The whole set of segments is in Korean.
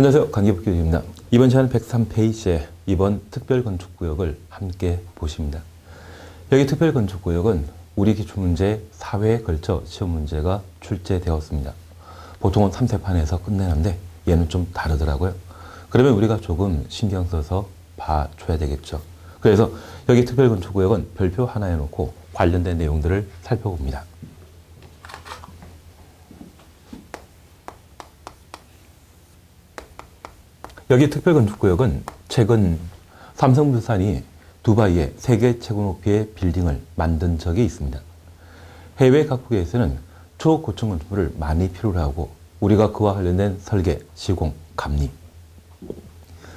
안녕하세요. 강기복교입니다. 이번 시간 103페이지에 이번 특별건축구역을 함께 보십니다. 여기 특별건축구역은 우리 기출문제 4회에 걸쳐 시험 문제가 출제되었습니다. 보통은 3세판에서 끝내는데 얘는 좀 다르더라고요. 그러면 우리가 조금 신경 써서 봐줘야 되겠죠. 그래서 여기 특별건축구역은 별표 하나 해놓고 관련된 내용들을 살펴봅니다. 여기 특별건축구역은 최근 삼성물산이 두바이에 세계 최고 높이의 빌딩을 만든 적이 있습니다. 해외 각국에서는 초고층 건축물을 많이 필요로 하고 우리가 그와 관련된 설계, 시공, 감리,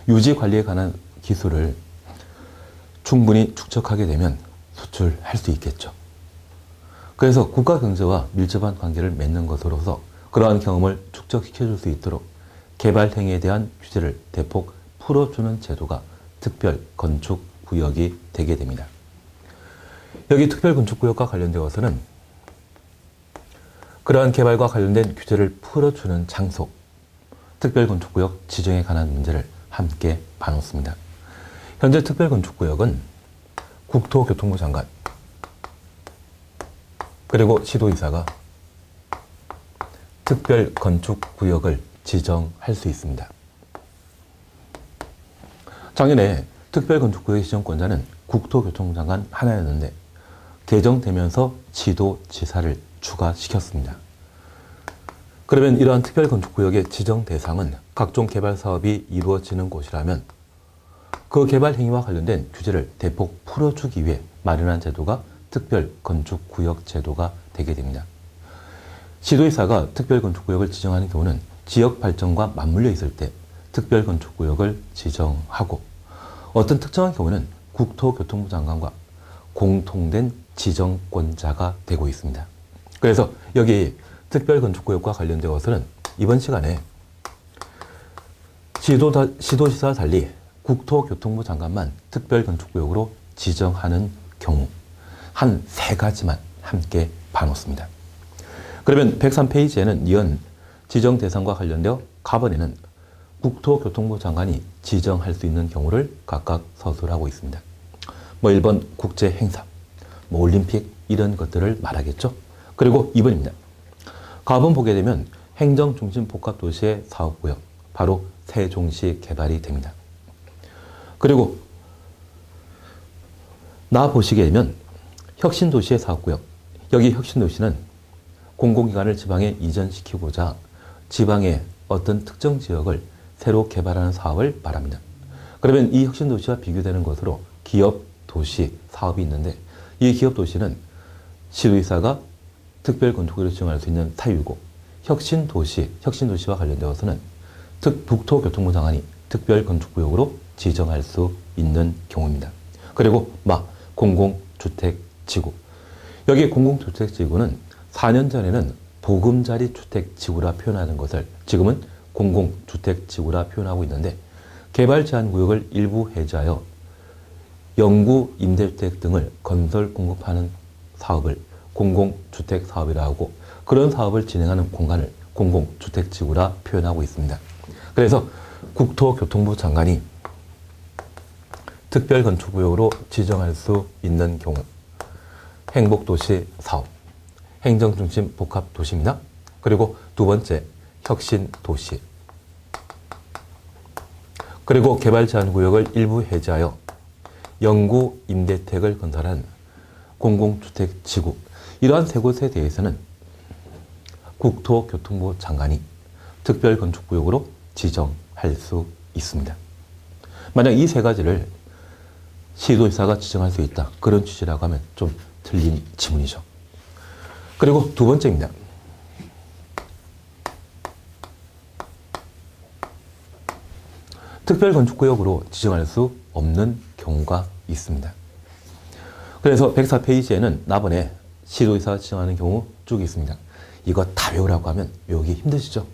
유지 관리에 관한 기술을 충분히 축적하게 되면 수출할 수 있겠죠. 그래서 국가 경제와 밀접한 관계를 맺는 것으로서 그러한 경험을 축적시켜 줄 수 있도록 개발 행위에 대한 규제를 대폭 풀어주는 제도가 특별건축구역이 되게 됩니다. 여기 특별건축구역과 관련되어서는 그러한 개발과 관련된 규제를 풀어주는 장소, 특별건축구역 지정에 관한 문제를 함께 봐놓습니다. 현재 특별건축구역은 국토교통부 장관 그리고 시도의사가 특별건축구역을 지정할 수 있습니다. 작년에 특별건축구역의 지정권자는 국토교통부 장관 하나였는데 개정되면서 지도지사를 추가시켰습니다. 그러면 이러한 특별건축구역의 지정 대상은 각종 개발 사업이 이루어지는 곳이라면 그 개발 행위와 관련된 규제를 대폭 풀어주기 위해 마련한 제도가 특별건축구역 제도가 되게 됩니다. 시도의사가 특별건축구역을 지정하는 경우는 지역 발전과 맞물려 있을 때 특별건축구역을 지정하고 어떤 특정한 경우는 국토교통부 장관과 공통된 지정권자가 되고 있습니다. 그래서 여기 특별건축구역과 관련되어서는 이번 시간에 시도지사와 달리 국토교통부 장관만 특별건축구역으로 지정하는 경우 한 3가지만 함께 봐놓습니다. 그러면 103페이지에는 이은 지정 대상과 관련되어 가번에는 국토교통부 장관이 지정할 수 있는 경우를 각각 서술하고 있습니다. 1번 국제행사, 올림픽 이런 것들을 말하겠죠. 그리고 2번입니다. 가번 보게 되면 행정중심 복합도시의 사업구역, 바로 세종시 개발이 됩니다. 그리고 나 보시게 되면 혁신도시의 사업구역, 여기 혁신도시는 공공기관을 지방에 이전시키고자 지방의 어떤 특정 지역을 새로 개발하는 사업을 말합니다. 그러면 이 혁신도시와 비교되는 것으로 기업도시 사업이 있는데 이 기업도시는 시도의사가 특별건축구역을 지정할 수 있는 사유이고 혁신도시와 관련되어서는 국토교통부 장관이 특별건축구역으로 지정할 수 있는 경우입니다. 그리고 공공주택지구. 여기 공공주택지구는 4년 전에는 보금자리 주택지구라 표현하는 것을 지금은 공공주택지구라 표현하고 있는데 개발 제한구역을 일부 해제하여 영구 임대주택 등을 건설 공급하는 사업을 공공주택사업이라 하고 그런 사업을 진행하는 공간을 공공주택지구라 표현하고 있습니다. 그래서 국토교통부 장관이 특별건축구역으로 지정할 수 있는 경우 행복도시 사업, 행정중심 복합도시입니다. 그리고 2번째 혁신도시, 그리고 개발 제한구역을 일부 해제하여 영구 임대택을 건설한 공공주택지구, 이러한 3곳에 대해서는 국토교통부 장관이 특별건축구역으로 지정할 수 있습니다. 만약 이 3가지를 시도지사가 지정할 수 있다, 그런 취지라고 하면 좀 틀린 지문이죠. 그리고 2번째입니다. 특별건축구역으로 지정할 수 없는 경우가 있습니다. 그래서 104페이지에는 나번에 시도의사가 지정하는 경우 쭉 있습니다. 이거 다 외우라고 하면 외우기 힘드시죠?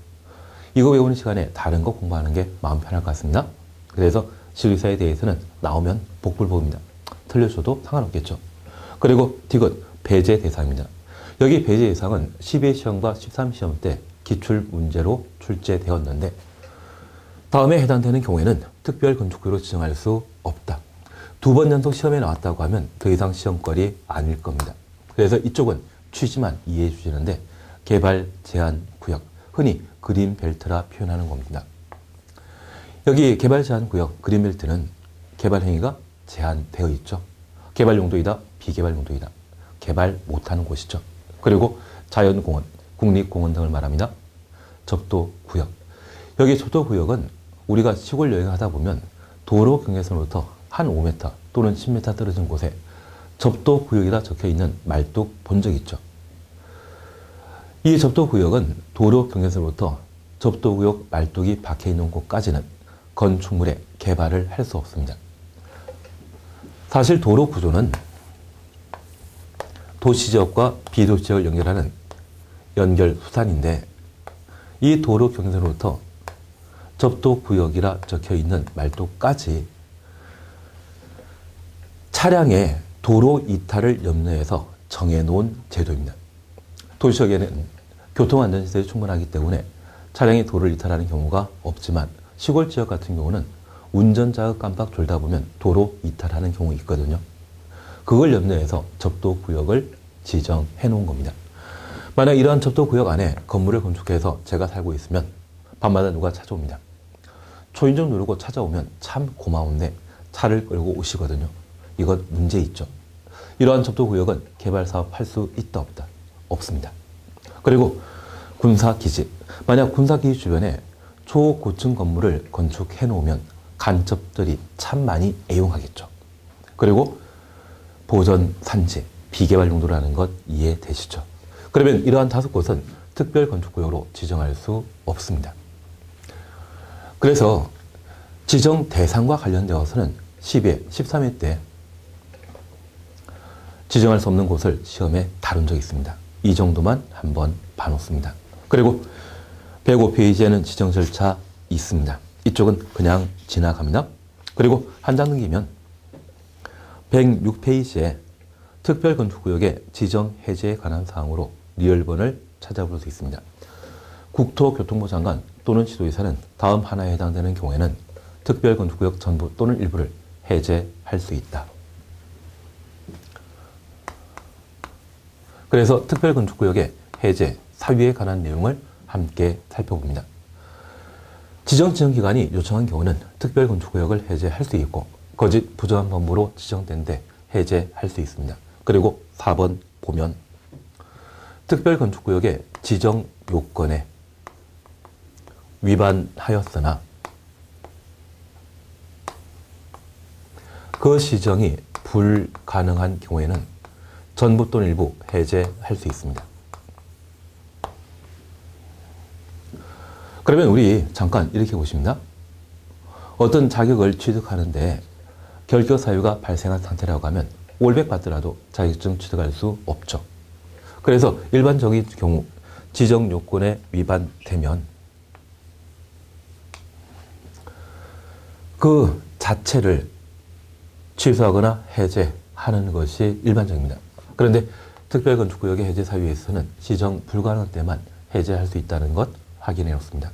이거 외우는 시간에 다른 거 공부하는 게 마음 편할 것 같습니다. 그래서 시도의사에 대해서는 나오면 복불복입니다. 틀려줘도 상관없겠죠. 그리고 디귿, 배제 대상입니다. 여기 배제 대상은 12시험과 13시험 때 기출문제로 출제되었는데 다음에 해당되는 경우에는 특별건축구역으로 지정할 수 없다. 2번 연속 시험에 나왔다고 하면 더 이상 시험거리 아닐 겁니다. 그래서 이쪽은 취지만 이해해 주시는데 개발 제한 구역, 흔히 그린벨트라 표현하는 겁니다. 여기 개발 제한 구역, 그린벨트는 개발 행위가 제한되어 있죠. 개발 용도이다, 비개발 용도이다. 개발 못하는 곳이죠. 그리고 자연공원, 국립공원 등을 말합니다. 접도구역. 여기 접도구역은 우리가 시골 여행을 하다 보면 도로 경계선으로부터 한 5m 또는 10m 떨어진 곳에 접도구역이라 적혀있는 말뚝 본 적 있죠. 이 접도구역은 도로 경계선으로부터 접도구역 말뚝이 박혀있는 곳까지는 건축물의 개발을 할 수 없습니다. 사실 도로 구조는 도시지역과 비도시지역을 연결하는 연결수단인데 이 도로 경계선으로부터 접도구역이라 적혀있는 말뚝까지 차량의 도로 이탈을 염려해서 정해놓은 제도입니다. 도시지역에는 교통안전시설이 충분하기 때문에 차량이 도로를 이탈하는 경우가 없지만 시골 지역 같은 경우는 운전자가 깜빡 졸다 보면 도로 이탈하는 경우 있거든요. 그걸 염려해서 접도구역을 지정해 놓은 겁니다. 만약 이러한 접도구역 안에 건물을 건축해서 제가 살고 있으면 밤마다 누가 찾아옵니다. 초인종 누르고 찾아오면 참 고마운데 차를 끌고 오시거든요. 이건 문제 있죠. 이러한 접도구역은 개발사업 할 수 있다 없다? 없습니다. 그리고 군사기지. 만약 군사기지 주변에 초고층 건물을 건축해 놓으면 간첩들이 참 많이 애용하겠죠. 그리고 보전산지, 비개발 용도라는 것 이해되시죠? 그러면 이러한 5곳은 특별건축구역으로 지정할 수 없습니다. 그래서 지정 대상과 관련되어서는 12회, 13회 때 지정할 수 없는 곳을 시험에 다룬 적이 있습니다. 이 정도만 한번 봐놓습니다. 그리고 105페이지에는 지정 절차 있습니다. 이쪽은 그냥 지나갑니다. 그리고 한 장 넘기면 106페이지에 특별건축구역의 지정 해제에 관한 사항으로 리얼본을 찾아볼 수 있습니다. 국토교통부 장관 또는 지도의사는 다음 하나에 해당되는 경우에는 특별건축구역 전부 또는 일부를 해제할 수 있다. 그래서 특별건축구역의 해제, 사유에 관한 내용을 함께 살펴봅니다. 지정기관이 요청한 경우는 특별건축구역을 해제할 수 있고 거짓 부정한 법무로 지정된 데 해제할 수 있습니다. 그리고 4번 보면 특별건축구역의 지정 요건에 위반하였으나 그 지정이 불가능한 경우에는 전부 또는 일부 해제할 수 있습니다. 그러면 우리 잠깐 이렇게 보십니다. 어떤 자격을 취득하는데 결격 사유가 발생한 상태라고 하면 올백 받더라도 자격증 취득할 수 없죠. 그래서 일반적인 경우 지정 요건에 위반되면 그 자체를 취소하거나 해제하는 것이 일반적입니다. 그런데 특별건축구역의 해제 사유에서는 지정 불가능한 때만 해제할 수 있다는 것 확인해 놓습니다.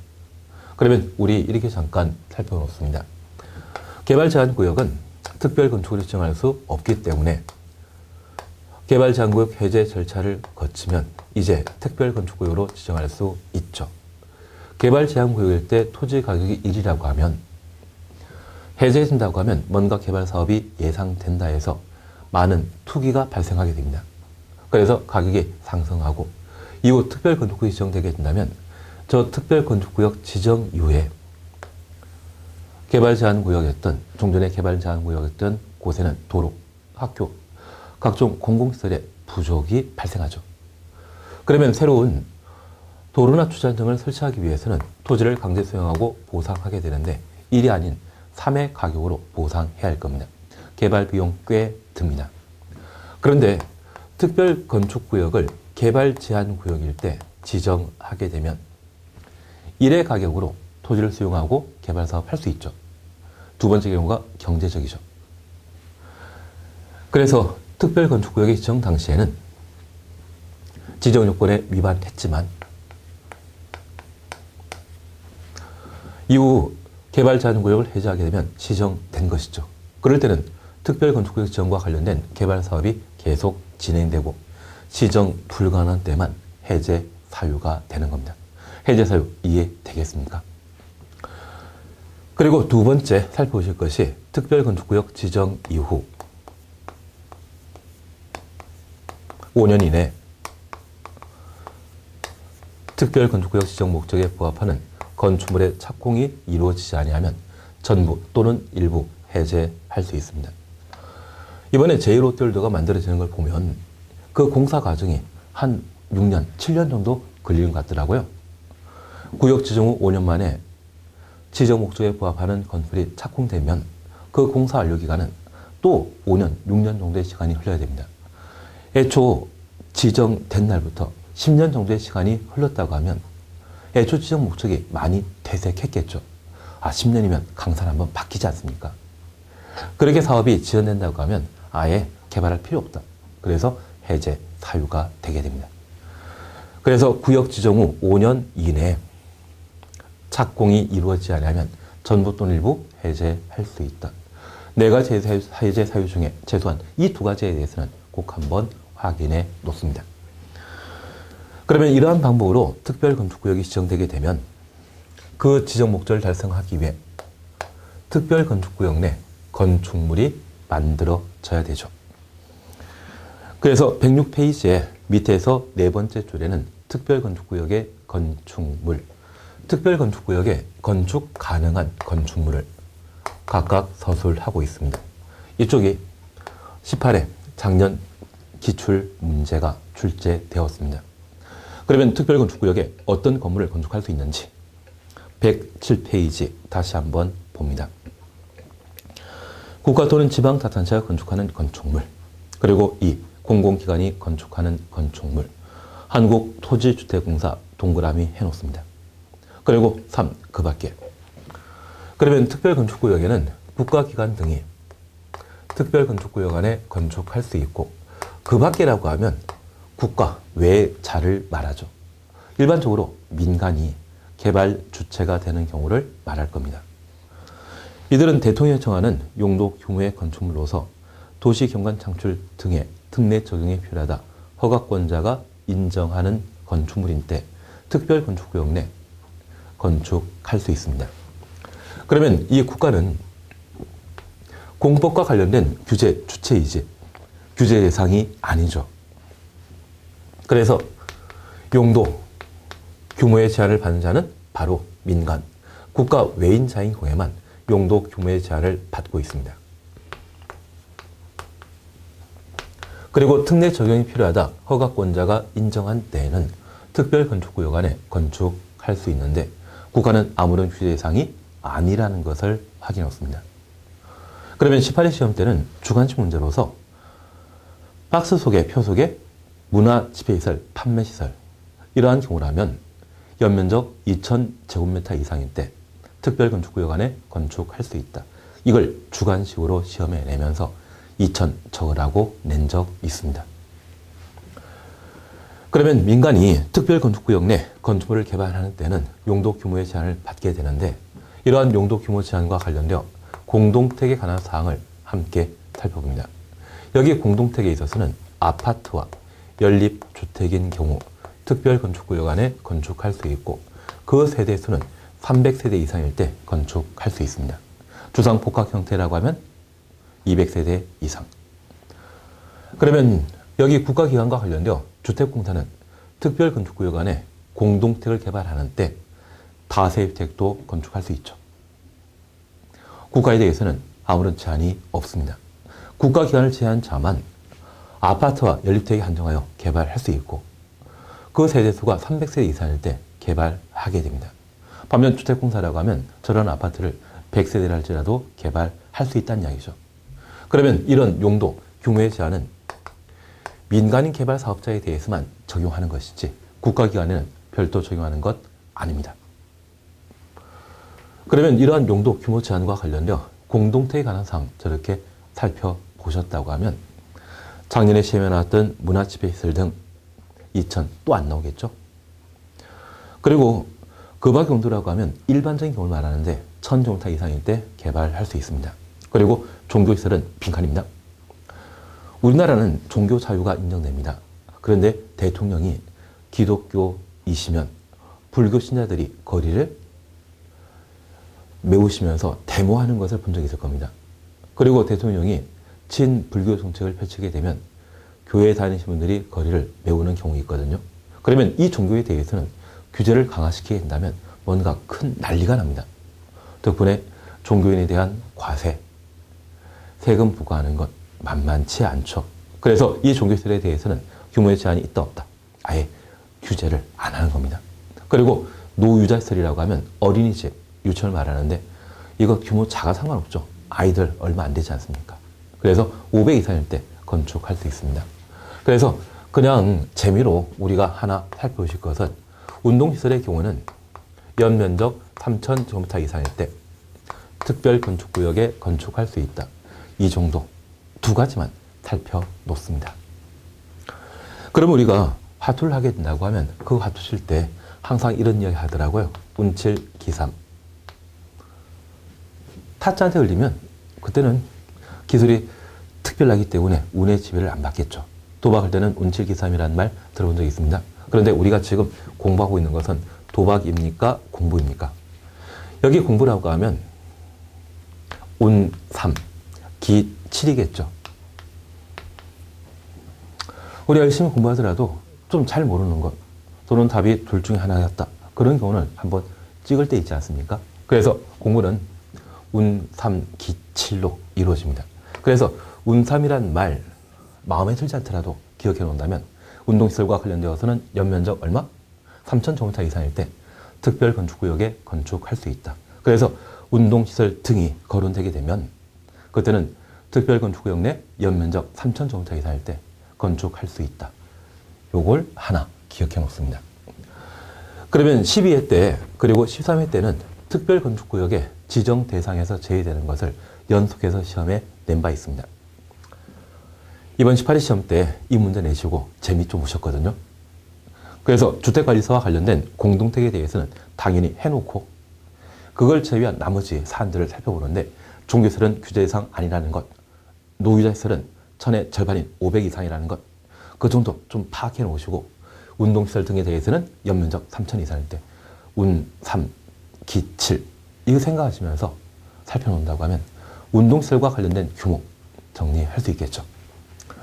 그러면 우리 이렇게 잠깐 살펴놓습니다. 개발제한구역은 특별건축으로 지정할 수 없기 때문에 개발제한구역 해제 절차를 거치면 이제 특별건축구역으로 지정할 수 있죠. 개발제한구역일 때 토지 가격이 1이라고 하면 해제해준다고 하면 뭔가 개발 사업이 예상된다 해서 많은 투기가 발생하게 됩니다. 그래서 가격이 상승하고 이후 특별건축구역이 지정되게 된다면 저 특별건축구역 지정 이후에 개발제한구역이었던 종전의 개발제한구역이었던 곳에는 도로, 학교, 각종 공공시설의 부족이 발생하죠. 그러면 새로운 도로나 주차장 등을 설치하기 위해서는 토지를 강제 수용하고 보상하게 되는데 1이 아닌 3의 가격으로 보상해야 할 겁니다. 개발 비용 꽤 듭니다. 그런데 특별건축구역을 개발제한구역일 때 지정하게 되면 1의 가격으로 토지를 수용하고 개발사업 할 수 있죠. 두 번째 경우가 경제적이죠. 그래서 특별건축구역의 지정 당시에는 지정 요건에 위반했지만 이후 개발 제한 구역을 해제하게 되면 시정된 것이죠. 그럴 때는 특별건축구역 지정과 관련된 개발 사업이 계속 진행되고 시정 불가능한 때만 해제 사유가 되는 겁니다. 해제 사유 이해되겠습니까? 그리고 두 번째 살펴보실 것이 특별건축구역 지정 이후 5년 이내 특별건축구역 지정 목적에 부합하는 건축물의 착공이 이루어지지 아니하면 전부 또는 일부 해제할 수 있습니다. 이번에 제1롯데월드가 만들어지는 걸 보면 그 공사 과정이 한 6년, 7년 정도 걸리는 것 같더라고요. 구역 지정 후 5년 만에 지정 목적에 부합하는 건물이 착공되면 그 공사 완료 기간은 또 5년, 6년 정도의 시간이 흘러야 됩니다. 애초 지정된 날부터 10년 정도의 시간이 흘렀다고 하면 애초 지정 목적이 많이 퇴색했겠죠. 10년이면 강산 한번 바뀌지 않습니까? 그렇게 사업이 지연된다고 하면 아예 개발할 필요 없다. 그래서 해제 사유가 되게 됩니다. 그래서 구역 지정 후 5년 이내에 착공이 이루어지지 않으면 전부 또는 일부 해제할 수 있다. 네 가지 해제 사유 중에 최소한 이 두 가지에 대해서는 꼭 한번 확인해 놓습니다. 그러면 이러한 방법으로 특별건축구역이 지정되게 되면 그 지정 목적을 달성하기 위해 특별건축구역 내 건축물이 만들어져야 되죠. 그래서 106페이지에 밑에서 네 번째 줄에는 특별건축구역의 건축물, 특별건축구역에 건축 가능한 건축물을 각각 서술하고 있습니다. 이쪽이 18회 작년 기출 문제가 출제되었습니다. 그러면 특별건축구역에 어떤 건물을 건축할 수 있는지 107페이지 다시 한번 봅니다. 국가 또는 지방자치단체가 건축하는 건축물, 그리고 2. 공공기관이 건축하는 건축물, 한국토지주택공사 동그라미 해놓습니다. 그리고 3. 그 밖에. 그러면 특별건축구역에는 국가기관 등이 특별건축구역 안에 건축할 수 있고 그 밖이라고 하면 국가 외의 자를 말하죠. 일반적으로 민간이 개발 주체가 되는 경우를 말할 겁니다. 이들은 대통령이 정하는 용도 규모의 건축물로서 도시경관 창출 등의 특례 적용이 필요하다 허가권자가 인정하는 건축물인 때 특별건축구역 내 건축할 수 있습니다. 그러면 이 국가는 공법과 관련된 규제 주체이지 규제 대상이 아니죠. 그래서 용도 규모의 제한을 받는 자는 바로 민간, 국가 외인 자인 경우에만 용도 규모의 제한을 받고 있습니다. 그리고 특례 적용이 필요하다 허가권자가 인정한 때에는 특별건축구역 안에 건축할 수 있는데 국가는 아무런 규제 대상이 아니라는 것을 확인했습니다. 그러면 18회 시험 때는 주관식 문제로서 박스 속에 표 속에 문화집회시설, 판매시설 이러한 경우라면 연면적 2000제곱미터 이상일 때 특별건축구역 안에 건축할 수 있다. 이걸 주관식으로 시험에 내면서 2000 적으라고 낸 적 있습니다. 그러면 민간이 특별건축구역 내 건축물을 개발하는 때는 용도 규모의 제한을 받게 되는데 이러한 용도 규모 제한과 관련되어 공동택에 관한 사항을 함께 살펴봅니다. 여기 공동택에 있어서는 아파트와 연립주택인 경우 특별건축구역 안에 건축할 수 있고 그 세대수는 300세대 이상일 때 건축할 수 있습니다. 주상복합 형태라고 하면 200세대 이상. 그러면 여기 국가기관과 관련되어 주택공사는 특별건축구역 안에 공동택을 개발하는 때 다세입택도 건축할 수 있죠. 국가에 대해서는 아무런 제한이 없습니다. 국가기관을 제한 자만 아파트와 연립택에 한정하여 개발할 수 있고 그 세대수가 300세대 이상일 때 개발하게 됩니다. 반면 주택공사라고 하면 저런 아파트를 100세대를 할지라도 개발할 수 있다는 이야기죠. 그러면 이런 용도, 규모의 제한은 민간인 개발 사업자에 대해서만 적용하는 것이지 국가기관에는 별도 적용하는 것 아닙니다. 그러면 이러한 용도, 규모 제한과 관련되어 공동택에 관한 사항 저렇게 살펴보셨다고 하면 작년에 시험에 나왔던 문화집회시설 등 2000 또 안 나오겠죠. 그리고 거박 용도라고 하면 일반적인 경우를 말하는데 1000제곱미터 이상일 때 개발할 수 있습니다. 그리고 종교시설은 빈칸입니다. 우리나라는 종교 자유가 인정됩니다. 그런데 대통령이 기독교이시면 불교 신자들이 거리를 메우시면서 데모하는 것을 본 적이 있을 겁니다. 그리고 대통령이 친불교 정책을 펼치게 되면 교회에 다니시는 분들이 거리를 메우는 경우가 있거든요. 그러면 이 종교에 대해서는 규제를 강화시키게 된다면 뭔가 큰 난리가 납니다. 덕분에 종교인에 대한 과세, 세금 부과하는 것 만만치 않죠. 그래서 이 종교시설에 대해서는 규모의 제한이 있다 없다 아예 규제를 안 하는 겁니다. 그리고 노유자시설이라고 하면 어린이집, 유치원을 말하는데 이거 규모 작아 상관없죠. 아이들 얼마 안 되지 않습니까? 그래서 500 이상일 때 건축할 수 있습니다. 그래서 그냥 재미로 우리가 하나 살펴보실 것은 운동시설의 경우는 연면적 3000제곱미터 이상일 때 특별건축구역에 건축할 수 있다. 이 정도 두 가지만 살펴놓습니다. 그럼 우리가 화투를 하게 된다고 하면 그 화투 칠 때 항상 이런 이야기 하더라고요. 운칠 기삼. 타짜한테 걸리면 그때는 기술이 특별하기 때문에 운의 지배를 안 받겠죠. 도박할 때는 운칠기삼이라는 말 들어본 적이 있습니다. 그런데 우리가 지금 공부하고 있는 것은 도박입니까? 공부입니까? 여기 공부라고 하면 운 3, 기 7이겠죠. 우리 열심히 공부하더라도 좀 잘 모르는 것 또는 답이 둘 중에 하나였다. 그런 경우는 한번 찍을 때 있지 않습니까? 그래서 공부는 운 3, 기 7로 이루어집니다. 그래서 운 3이란 말 마음에 들지 않더라도 기억해 놓는다면 운동시설과 관련되어서는 연면적 얼마? 3000제곱미터 이상일 때 특별건축구역에 건축할 수 있다. 그래서 운동시설 등이 거론되게 되면 그때는 특별건축구역 내 연면적 3000제곱미터 이상일 때 건축할 수 있다. 요걸 하나 기억해 놓습니다. 그러면 12회 때 그리고 13회 때는 특별건축구역의 지정 대상에서 제외되는 것을 연속해서 시험에 낸 바 있습니다. 이번 18회 시험 때 이 문제 내시고 재미 좀 보셨거든요. 그래서 주택관리사와 관련된 공동택에 대해서는 당연히 해놓고 그걸 제외한 나머지 사안들을 살펴보는데 종교시설은 규제 대상 아니라는 것, 노유자시설은 1000의 절반인 500 이상이라는 것, 그 정도 좀 파악해 놓으시고 운동시설 등에 대해서는 연면적 3000 이상일 때 운 3, 기 7 이거 생각하시면서 살펴놓는다고 하면 운동시설과 관련된 규모 정리할 수 있겠죠.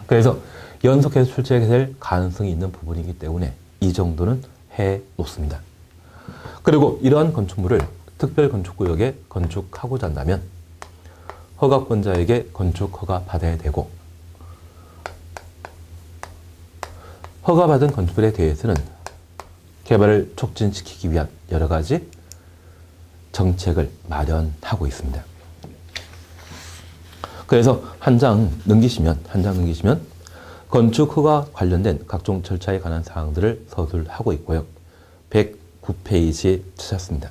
그래서 연속해서 출제가 될 가능성이 있는 부분이기 때문에 이 정도는 해 놓습니다. 그리고 이러한 건축물을 특별건축구역에 건축하고자 한다면 허가권자에게 건축 허가 받아야 되고 허가받은 건축물에 대해서는 개발을 촉진시키기 위한 여러 가지 정책을 마련하고 있습니다. 그래서 한 장 넘기시면 건축 허가 관련된 각종 절차에 관한 사항들을 서술하고 있고요. 109페이지에 찾았습니다.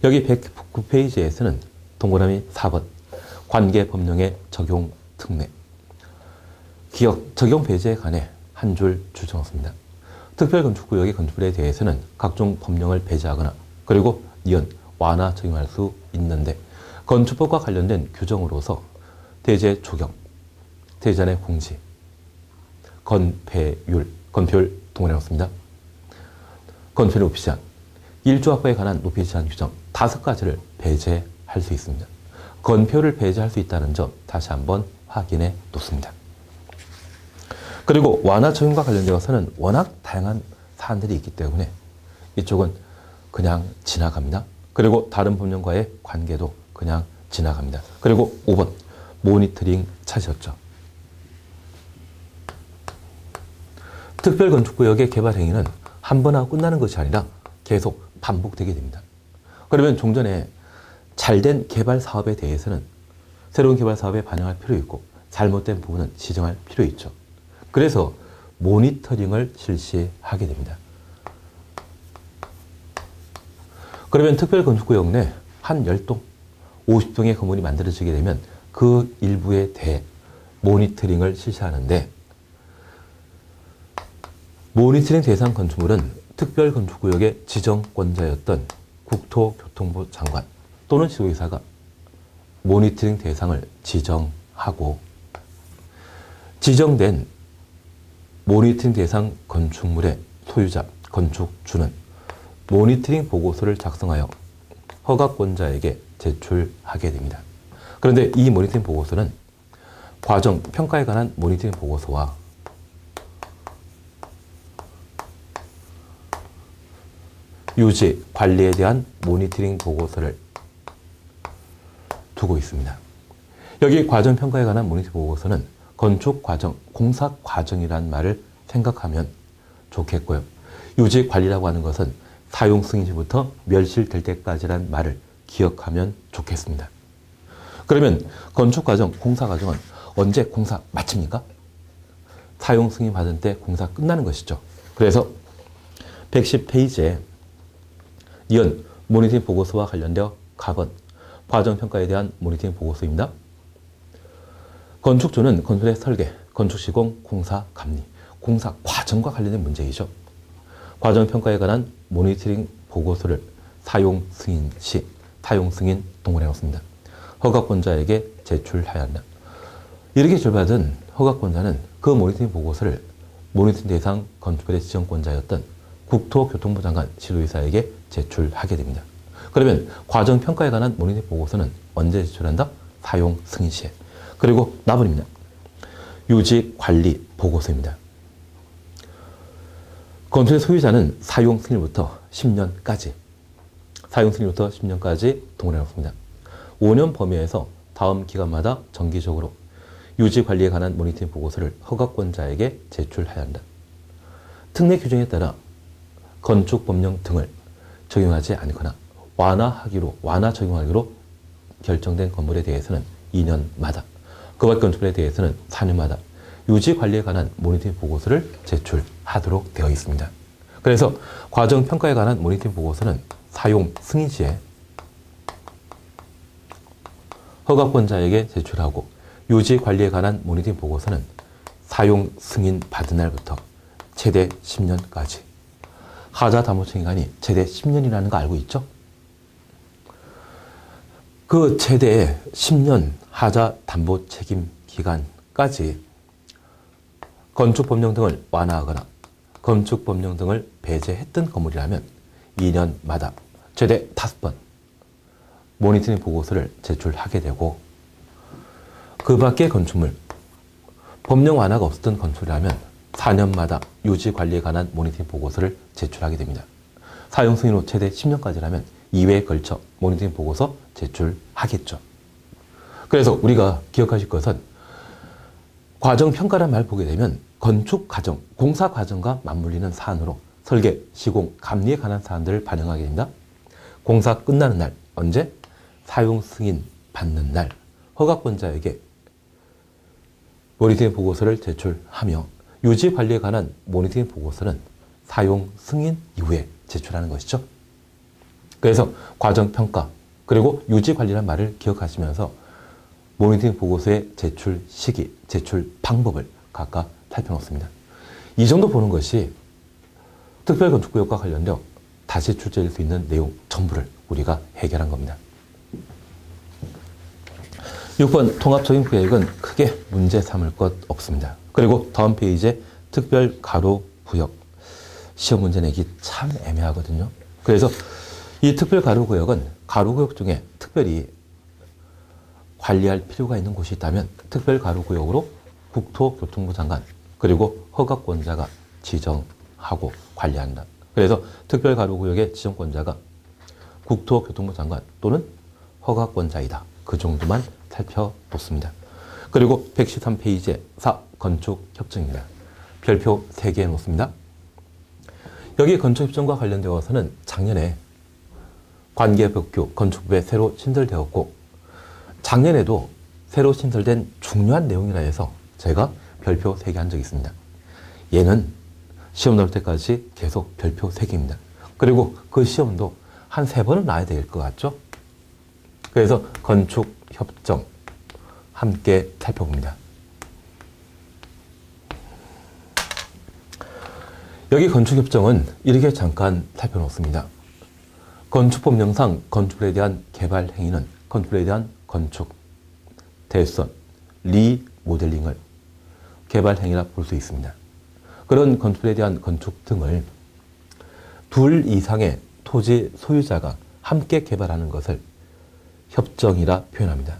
여기 109페이지에서는 동그라미 4번 관계법령의 적용 특례 기억 적용 배제에 관해 한 줄 주정했습니다. 특별건축구역의 건축물에 대해서는 각종 법령을 배제하거나 그리고 이은 완화 적용할 수 있는데 건축법과 관련된 규정으로서 대제 조경, 대전의 공지, 건폐율 동그라미 놓습니다. 건폐 높이 제한, 일조 확보에 관한 높이 제한 규정 5가지를 배제할 수 있습니다. 건폐율을 배제할 수 있다는 점 다시 한번 확인해 놓습니다. 그리고 완화 적용과 관련되어서는 워낙 다양한 사안들이 있기 때문에 이쪽은 그냥 지나갑니다. 그리고 다른 법령과의 관계도 그냥 지나갑니다. 그리고 5번 모니터링 찾으셨죠. 특별건축구역의 개발 행위는 한 번 하고 끝나는 것이 아니라 계속 반복되게 됩니다. 그러면 종전에 잘된 개발 사업에 대해서는 새로운 개발 사업에 반영할 필요 있고 잘못된 부분은 시정할 필요 있죠. 그래서 모니터링을 실시하게 됩니다. 그러면 특별건축구역 내 한 10동, 50동의 건물이 만들어지게 되면 그 일부에 대해 모니터링을 실시하는데 모니터링 대상 건축물은 특별건축구역의 지정권자였던 국토교통부 장관 또는 시도의사가 모니터링 대상을 지정하고 지정된 모니터링 대상 건축물의 소유자, 건축주는 모니터링 보고서를 작성하여 허가권자에게 제출하게 됩니다. 그런데 이 모니터링 보고서는 과정, 평가에 관한 모니터링 보고서와 유지, 관리에 대한 모니터링 보고서를 두고 있습니다. 여기 과정, 평가에 관한 모니터링 보고서는 건축 과정, 공사 과정이라는 말을 생각하면 좋겠고요. 유지, 관리라고 하는 것은 사용 승인시부터 멸실될 때까지라는 말을 기억하면 좋겠습니다. 그러면 건축 과정, 공사 과정은 언제 공사 마칩니까? 사용 승인 받은 때 공사 끝나는 것이죠. 그래서 110페이지에 이은 모니터링 보고서와 관련되어 각은 과정평가에 대한 모니터링 보고서입니다. 건축주는 건설의 설계, 건축 시공, 공사 감리, 공사 과정과 관련된 문제이죠. 과정평가에 관한 모니터링 보고서를 사용 승인 시 사용 승인 동원해 놓습니다. 허가권자에게 제출해야 한다. 이렇게 제출받은 허가권자는 그 모니터링 보고서를 모니터링 대상 건축물의 지정권자였던 국토교통부 장관 시도의사에게 제출하게 됩니다. 그러면 과정평가에 관한 모니터링 보고서는 언제 제출한다? 사용 승인 시에. 그리고 나번입니다. 유지 관리 보고서입니다. 건설의 소유자는 사용 승인부터 10년까지 동원해 놓습니다. 5년 범위에서 다음 기간마다 정기적으로 유지 관리에 관한 모니터링 보고서를 허가권자에게 제출해야 한다. 특례 규정에 따라 건축법령 등을 적용하지 않거나 완화 적용하기로 결정된 건물에 대해서는 2년마다, 그 밖 건축물에 대해서는 4년마다 유지 관리에 관한 모니터링 보고서를 제출하도록 되어 있습니다. 그래서 과정 평가에 관한 모니터링 보고서는 사용 승인 시에 허가권자에게 제출하고 유지 관리에 관한 모니터링 보고서는 사용 승인 받은 날부터 최대 10년까지. 하자 담보책 기간이 최대 10년이라는 거 알고 있죠? 그 최대 10년 하자 담보 책임 기간까지 건축법령 등을 완화하거나 건축법령 등을 배제했던 건물이라면 2년마다 최대 5번 모니터링 보고서를 제출하게 되고, 그 밖의 건축물, 법령 완화가 없었던 건축이라면 4년마다 유지 관리에 관한 모니터링 보고서를 제출하게 됩니다. 사용 승인 후 최대 10년까지라면 2회에 걸쳐 모니터링 보고서 제출하겠죠. 그래서 우리가 기억하실 것은 과정평가란 말 보게 되면 건축 과정, 공사 과정과 맞물리는 사안으로 설계, 시공, 감리에 관한 사안들을 반영하게 됩니다. 공사 끝나는 날, 언제? 사용 승인 받는 날, 허가권자에게 모니터링 보고서를 제출하며 유지 관리에 관한 모니터링 보고서는 사용 승인 이후에 제출하는 것이죠. 그래서 과정평가 그리고 유지 관리라는 말을 기억하시면서 모니터링 보고서의 제출 시기, 제출 방법을 각각 살펴놓습니다. 이 정도 보는 것이 특별건축구역과 관련되어 다시 출제될 수 있는 내용 전부를 우리가 해결한 겁니다. 6번 통합적인 구역은 크게 문제 삼을 것 없습니다. 그리고 다음 페이지에 특별 가로 구역 시험 문제 내기 참 애매하거든요. 그래서 이 특별 가로 구역은 가로 구역 중에 특별히 관리할 필요가 있는 곳이 있다면 특별 가로 구역으로 국토교통부 장관 그리고 허가권자가 지정하고 관리한다. 그래서 특별 가로 구역의 지정권자가 국토교통부 장관 또는 허가권자이다. 그 정도만 살펴보습니다. 그리고 113페이지에 4. 건축협정입니다. 별표 3개 놓습니다. 여기 건축협정과 관련되어서는 작년에 관계법규 건축부에 새로 신설되었고 작년에도 새로 신설된 중요한 내용이라 해서 제가 별표 3개 한 적이 있습니다. 얘는 시험 나올 때까지 계속 별표 3개입니다. 그리고 그 시험도 한 3번은 나야 될 것 같죠? 그래서 건축협정 함께 살펴봅니다. 여기 건축협정은 이렇게 잠깐 살펴놓습니다. 건축법령상 건축물에 대한 개발 행위는 건축물에 대한 건축, 대선, 리모델링을 개발 행위라 볼 수 있습니다. 그런 건축물에 대한 건축 등을 둘 이상의 토지 소유자가 함께 개발하는 것을 협정이라 표현합니다.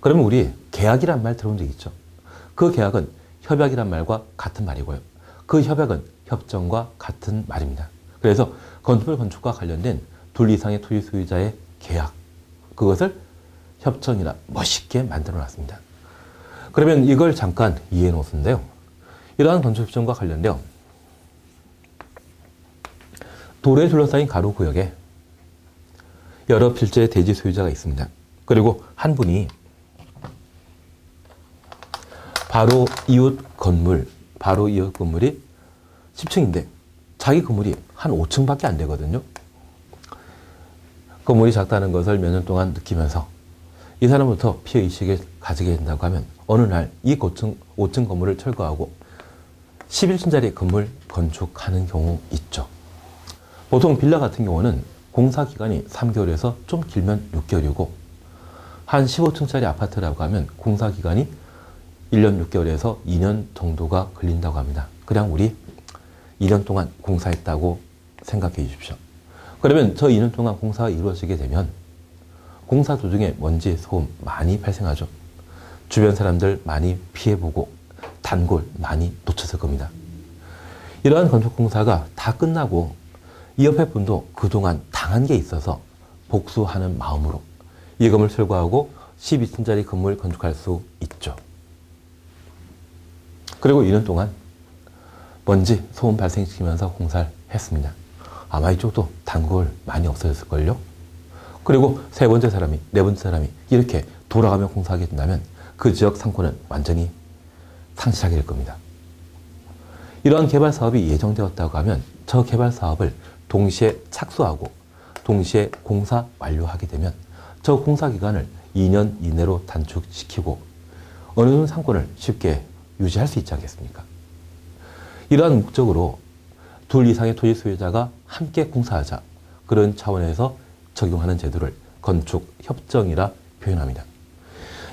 그러면 우리 계약이란 말 들어본 적 있죠? 그 계약은 협약이란 말과 같은 말이고요. 그 협약은 협정과 같은 말입니다. 그래서 건축물 건축과 관련된 둘 이상의 토지 소유자의 계약, 그것을 협정이라 멋있게 만들어 놨습니다. 그러면 이걸 잠깐 이해해 놓았는데요. 이러한 건축협정과 관련되어 도로에 둘러싸인 가로구역에 여러 필지의 대지 소유자가 있습니다. 그리고 한 분이 바로 이웃 건물이 10층인데 자기 건물이 한 5층밖에 안 되거든요. 건물이 작다는 것을 몇 년 동안 느끼면서 이 사람부터 피해의식을 가지게 된다고 하면 어느 날 이 5층 건물을 철거하고 11층짜리 건물 건축하는 경우 있죠. 보통 빌라 같은 경우는 공사기간이 3개월에서 좀 길면 6개월이고 한 15층짜리 아파트라고 하면 공사기간이 1년 6개월에서 2년 정도가 걸린다고 합니다. 그냥 우리 2년 동안 공사했다고 생각해 주십시오. 그러면 저 2년 동안 공사가 이루어지게 되면 공사 도중에 먼지, 소음 많이 발생하죠. 주변 사람들 많이 피해보고 단골 많이 놓쳤을 겁니다. 이러한 건축공사가 다 끝나고 이 옆에 분도 그동안 당한 게 있어서 복수하는 마음으로 이 건물 철거하고 12층짜리 건물 건축할 수 있죠. 그리고 2년 동안 먼지, 소음 발생시키면서 공사를 했습니다. 아마 이쪽도 단골 많이 없어졌을걸요? 그리고 세 번째 사람이, 네 번째 사람이 이렇게 돌아가며 공사하게 된다면 그 지역 상권은 완전히 상실하게 될 겁니다. 이러한 개발 사업이 예정되었다고 하면 저 개발 사업을 동시에 착수하고 동시에 공사 완료하게 되면 저 공사 기간을 2년 이내로 단축시키고 어느 정도 상권을 쉽게 유지할 수 있지 않겠습니까? 이러한 목적으로 둘 이상의 토지 소유자가 함께 공사하자, 그런 차원에서 적용하는 제도를 건축협정이라 표현합니다.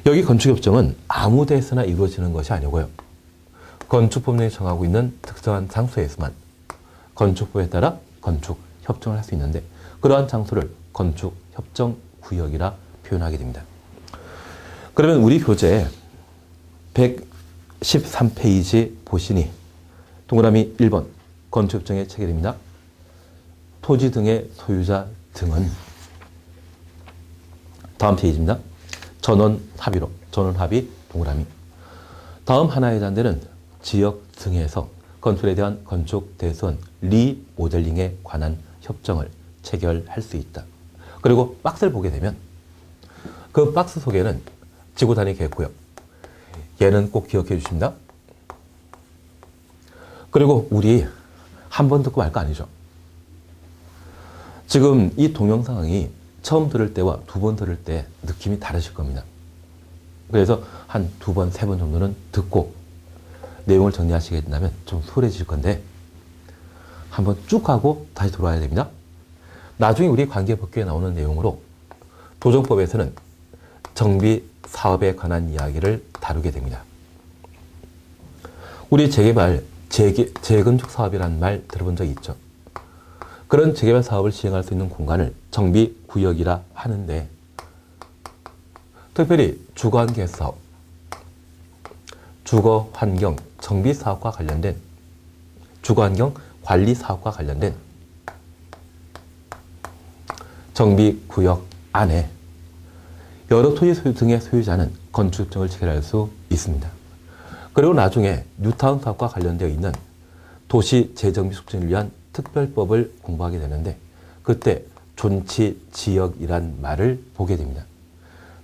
여기 건축협정은 아무 데서나 이루어지는 것이 아니고요. 건축법령이 정하고 있는 특정한 장소에서만 건축법에 따라 건축협정을 할 수 있는데 그러한 장소를 건축협정구역이라 표현하게 됩니다. 그러면 우리 교재 113페이지 보시니 동그라미 1번 건축협정의 체결입니다. 토지 등의 소유자 등은 다음 페이지입니다. 전원 합의로, 전원 합의 동그라미. 다음 하나의 단대는 지역 등에서 건축에 대한 건축 대선 리모델링에 관한 협정을 체결할 수 있다. 그리고 박스를 보게 되면 그 박스 속에는 지구 단위 계획구역, 얘는 꼭 기억해 주십니다. 그리고 우리 한 번 듣고 말 거 아니죠. 지금 이 동영상이 처음 들을 때와 두 번 들을 때 느낌이 다르실 겁니다. 그래서 한 두 번, 세 번 정도는 듣고 내용을 정리하시게 된다면 좀 수월해질 건데 한번 쭉 하고 다시 돌아와야 됩니다. 나중에 우리 관계법규에 나오는 내용으로 도정법에서는 정비 사업에 관한 이야기를 다루게 됩니다. 우리 재개발, 재건축 사업이라는 말 들어본 적 있죠? 그런 재개발 사업을 시행할 수 있는 공간을 정비구역이라 하는데 특별히 주거환경 사업, 주거환경 정비 사업과 관련된 주거환경 관리 사업과 관련된 정비구역 안에 여러 토지 소유 등의 소유자는 건축협정을 체결할 수 있습니다. 그리고 나중에 뉴타운 사업과 관련되어 있는 도시 재정비 촉진을 위한 특별법을 공부하게 되는데 그때 존치지역이란 말을 보게 됩니다.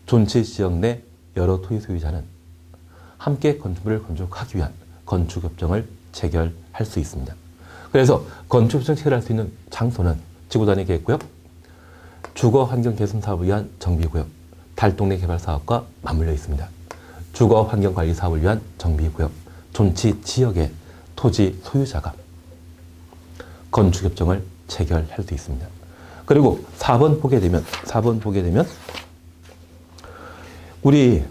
존치지역 내 여러 토지 소유자는 함께 건축물을 건축하기 위한 건축협정을 체결할 수 있습니다. 그래서 건축협정 체결할 수 있는 장소는 지구단위 계획구역, 주거환경 개선 사업을 위한 정비구역, 달동네 개발 사업과 맞물려 있습니다. 주거환경관리 사업을 위한 정비구역, 존치지역의 토지 소유자가 건축협정을 체결할 수 있습니다. 그리고 4번 보게 되면 우리